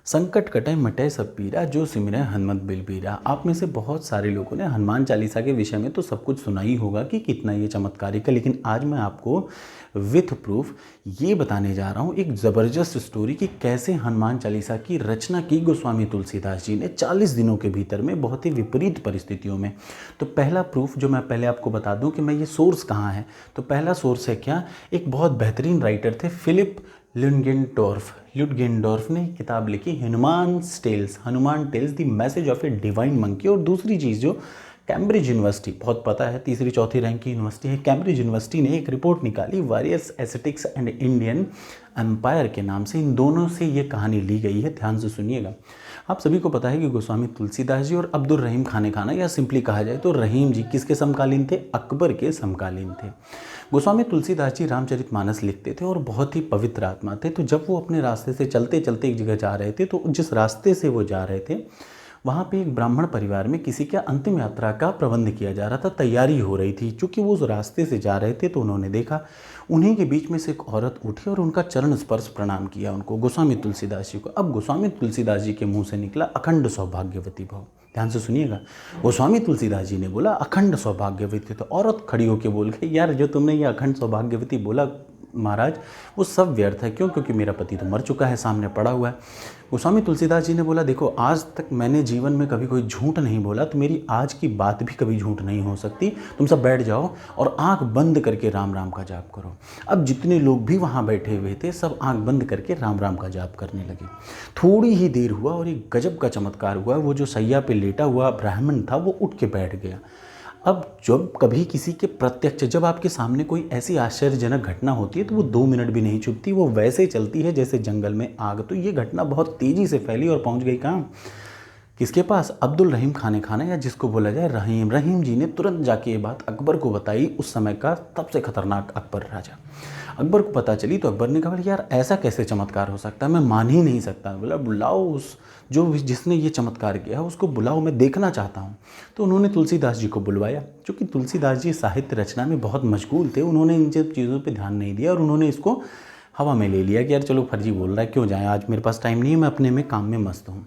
संकट कटे मिटे सब पीरा जो सिमरे हनुमत बिलबीरा। आप में से बहुत सारे लोगों ने हनुमान चालीसा के विषय में तो सब कुछ सुना ही होगा कि कितना ये चमत्कारिक है, लेकिन आज मैं आपको विथ प्रूफ ये बताने जा रहा हूँ एक ज़बरदस्त स्टोरी कि कैसे हनुमान चालीसा की रचना की गोस्वामी तुलसीदास जी ने 40 दिनों के भीतर में बहुत ही विपरीत परिस्थितियों में। तो पहला प्रूफ जो मैं पहले आपको बता दूं कि मैं ये सोर्स कहाँ है, तो पहला सोर्स है क्या, एक बहुत बेहतरीन राइटर थे फिलिप ल्यूडगेंडोर्फ ने किताब लिखी Hanuman tells the message of a divine monkey. और दूसरी चीज़ जो कैम्ब्रिज यूनिवर्सिटी, बहुत पता है तीसरी चौथी रैंक की यूनिवर्सिटी है, कैम्ब्रिज यूनिवर्सिटी ने एक रिपोर्ट निकाली warriors aesthetics and Indian empire के नाम से। इन दोनों से ये कहानी ली गई है, ध्यान से सुनिएगा। आप सभी को पता है कि गोस्वामी तुलसीदास जी और अब्दुल रहीम खाना या सिंपली कहा जाए तो रहीम जी किसके समकालीन थे, अकबर के समकालीन थे। गोस्वामी तुलसीदास जी रामचरितमानस लिखते थे और बहुत ही पवित्र आत्मा थे। तो जब वो अपने रास्ते से चलते चलते एक जगह जा रहे थे, तो जिस रास्ते से वो जा रहे थे वहाँ पे एक ब्राह्मण परिवार में किसी के अंतिम यात्रा का प्रबंध किया जा रहा था, तैयारी हो रही थी। चूँकि वो उस रास्ते से जा रहे थे तो उन्होंने देखा उन्हीं के बीच में से एक औरत उठी और उनका चरण स्पर्श प्रणाम किया उनको, गोस्वामी तुलसीदास जी को। अब गोस्वामी तुलसीदास जी के मुंह से निकला अखंड सौभाग्यवती भव। ध्यान से सुनिएगा, गोस्वामी तुलसीदास जी ने बोला अखंड सौभाग्यवती। तो औरत खड़ी होकर बोल गई, यार जो तुमने ये अखंड सौभाग्यवती बोला महाराज, वो सब व्यर्थ है। क्यों? क्योंकि मेरा पति तो मर चुका है, सामने पड़ा हुआ है। गोस्वामी तुलसीदास जी ने बोला, देखो आज तक मैंने जीवन में कभी कोई झूठ नहीं बोला, तो मेरी आज की बात भी कभी झूठ नहीं हो सकती। तुम सब बैठ जाओ और आंख बंद करके राम राम का जाप करो। अब जितने लोग भी वहाँ बैठे हुए थे सब आंख बंद करके राम राम का जाप करने लगे। थोड़ी ही देर हुआ और एक गजब का चमत्कार हुआ। वो जो सैया पे लेटा हुआ ब्राह्मण था वो उठ के बैठ गया। अब जब कभी किसी के प्रत्यक्ष, जब आपके सामने कोई ऐसी आश्चर्यजनक घटना होती है तो वो 2 मिनट भी नहीं चुभती, वो वैसे चलती है जैसे जंगल में आग। तो ये घटना बहुत तेज़ी से फैली और पहुंच गई कहाँ, किसके पास, अब्दुल रहीम खाना या जिसको बोला जाए रहीम जी ने तुरंत जाके ये बात अकबर को बताई। उस समय का सबसे खतरनाक अकबर राजा। अकबर को पता चली तो अकबर ने कहा, यार ऐसा कैसे चमत्कार हो सकता है, मैं मान ही नहीं सकता। बोला बुलाओ उस जिसने ये चमत्कार किया उसको बुलाओ, मैं देखना चाहता हूँ। तो उन्होंने तुलसीदास जी को बुलवाया। चूँकि तुलसीदास जी साहित्य रचना में बहुत मशगूल थे, उन्होंने इन सब चीज़ों पर ध्यान नहीं दिया और उन्होंने इसको हवा में ले लिया कि यार चलो फर्जी बोल रहा है, क्यों जाए, आज मेरे पास टाइम नहीं है, मैं अपने में काम में मस्त हूँ।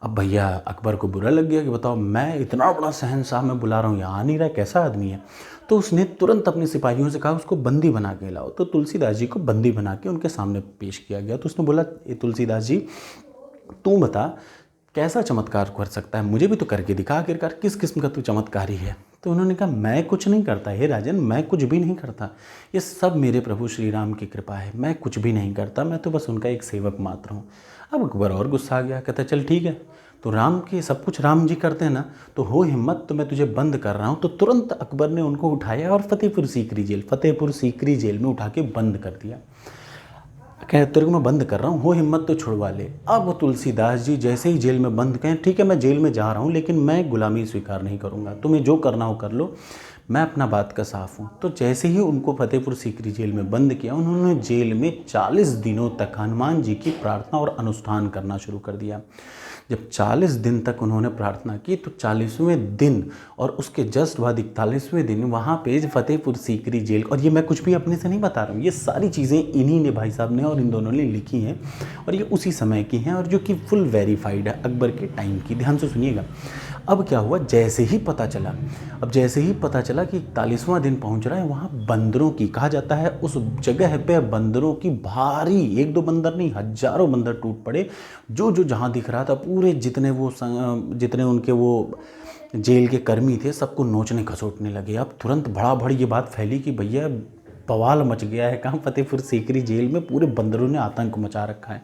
अब भैया अकबर को बुरा लग गया कि बताओ मैं इतना बड़ा शहंशाह मैं बुला रहा हूँ, यहाँ आ नहीं रहा, कैसा आदमी है। तो उसने तुरंत अपने सिपाहियों से कहा उसको बंदी बना के लाओ। तो तुलसीदास जी को बंदी बना के उनके सामने पेश किया गया। तो उसने बोला, तुलसीदास जी तू बता कैसा चमत्कार कर सकता है, मुझे भी तो करके दिखा, आखिरकार किस किस्म का तू चमत्कारी है। तो उन्होंने कहा, मैं कुछ नहीं करता हे राजन, मैं कुछ भी नहीं करता, ये सब मेरे प्रभु श्री राम की कृपा है, मैं कुछ भी नहीं करता, मैं तो बस उनका एक सेवक मात्र हूँ। अब अकबर और गुस्सा आ गया, कहता चल ठीक है, तो राम के सब कुछ राम जी करते हैं ना, तो हो हिम्मत, तो मैं तुझे बंद कर रहा हूँ। तो तुरंत अकबर ने उनको उठाया और फतेहपुर सीकरी जेल में उठा के बंद कर दिया। कह तेरे को मैं बंद कर रहा हूँ, हो हिम्मत तो छुड़वा ले। अब वो तुलसीदास जी जैसे ही जेल में बंद, कहें ठीक है मैं जेल में जा रहा हूँ लेकिन मैं गुलामी स्वीकार नहीं करूँगा, तुम्हें जो करना हो कर लो, मैं अपना बात का साफ हूँ। तो जैसे ही उनको फतेहपुर सीकरी जेल में बंद किया, उन्होंने जेल में 40 दिनों तक हनुमान जी की प्रार्थना और अनुष्ठान करना शुरू कर दिया। जब 40 दिन तक उन्होंने प्रार्थना की तो 40वें दिन और उसके जस्ट बाद 41वें दिन वहाँ पे फतेहपुर सीकरी जेल, और ये मैं कुछ भी अपने से नहीं बता रहा हूँ, ये सारी चीज़ें इन्हीं ने, भाई साहब ने और इन दोनों ने लिखी हैं और ये उसी समय की हैं और जो कि फुल वेरीफाइड है अकबर के टाइम की। ध्यान से सुनिएगा। अब क्या हुआ, जैसे ही पता चला कि 41वां दिन पहुंच रहा है, वहाँ बंदरों की, कहा जाता है उस जगह पे बंदरों की भारी, 1-2 बंदर नहीं हजारों बंदर टूट पड़े। जो जहाँ दिख रहा था पूरे जितने उनके वो जेल के कर्मी थे सबको नोचने खसोटने लगे। अब तुरंत भड़ ये बात फैली कि भैया बवाल मच गया है, कहाँ फतेहपुर सीकरी जेल में पूरे बंदरों ने आतंक मचा रखा है।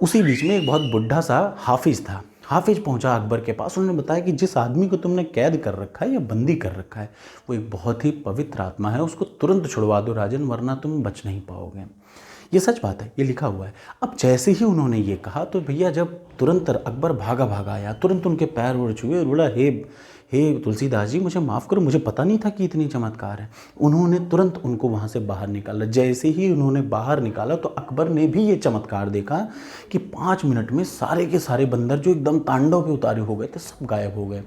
उसी बीच में एक बहुत बुढ़ा सा हाफिज था। हाफिज पहुंचा अकबर के पास, उन्होंने बताया कि जिस आदमी को तुमने कैद कर रखा है या बंदी कर रखा है वो एक बहुत ही पवित्र आत्मा है, उसको तुरंत छुड़वा दो राजन, वरना तुम बच नहीं पाओगे। ये सच बात है, ये लिखा हुआ है। अब जैसे ही उन्होंने ये कहा तो भैया जब तुरंत अकबर भागा आया, तुरंत उनके पैर उड़ छुए और बोला, हे तुलसीदास जी मुझे माफ़ करो, मुझे पता नहीं था कि इतनी चमत्कार है। उन्होंने तुरंत उनको वहाँ से बाहर निकाला। जैसे ही उन्होंने बाहर निकाला तो अकबर ने भी ये चमत्कार देखा कि 5 मिनट में सारे के सारे बंदर जो एकदम तांडव पे उतारे हो गए थे सब गायब हो गए।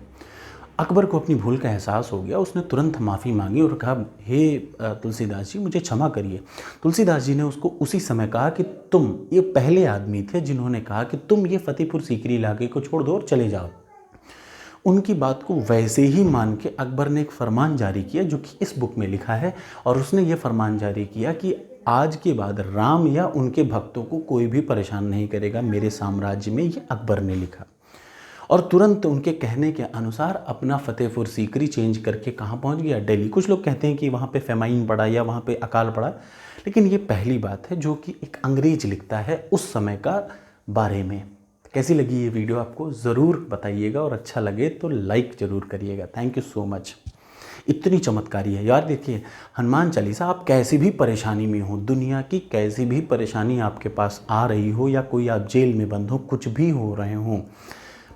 अकबर को अपनी भूल का एहसास हो गया। उसने तुरंत माफ़ी मांगी और कहा, हे तुलसीदास जी, मुझे क्षमा करिए। तुलसीदास जी ने उसको उसी समय कहा कि तुम ये पहले आदमी थे जिन्होंने कहा कि तुम ये फतेहपुर सीकरी इलाके को छोड़ दो और चले जाओ। उनकी बात को वैसे ही मान के अकबर ने एक फरमान जारी किया जो कि इस बुक में लिखा है, और उसने ये फरमान जारी किया कि आज के बाद राम या उनके भक्तों को कोई भी परेशान नहीं करेगा मेरे साम्राज्य में। ये अकबर ने लिखा। और तुरंत उनके कहने के अनुसार अपना फतेहपुर सीकरी चेंज करके कहाँ पहुँच गया? दिल्ली। कुछ लोग कहते हैं कि वहाँ पे फेमाइन पड़ा या वहाँ पे अकाल पड़ा, लेकिन ये पहली बात है जो कि एक अंग्रेज लिखता है उस समय का बारे में। कैसी लगी ये वीडियो आपको ज़रूर बताइएगा, और अच्छा लगे तो लाइक ज़रूर करिएगा। Thank you so much. इतनी चमत्कारी है यार। देखिए, हनुमान चालीसा, आप कैसी भी परेशानी में हो, दुनिया की कैसी भी परेशानी आपके पास आ रही हो, या कोई आप जेल में बंद हो, कुछ भी हो रहे हो,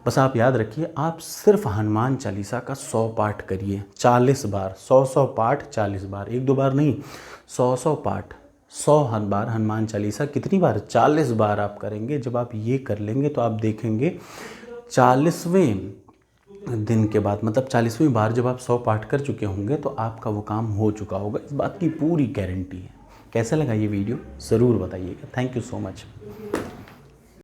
बस आप याद रखिए, आप सिर्फ हनुमान चालीसा का 100 पाठ करिए 40 बार। 100 पाठ 40 बार, 1-2 बार नहीं, 100 पाठ 100 बार हनुमान चालीसा। कितनी बार? 40 बार आप करेंगे। जब आप ये कर लेंगे तो आप देखेंगे 40वें दिन के बाद, मतलब 40वीं बार जब आप 100 पाठ कर चुके होंगे तो आपका वो काम हो चुका होगा। इस बात की पूरी गारंटी है। कैसा लगा ये वीडियो ज़रूर बताइएगा। Thank you so much.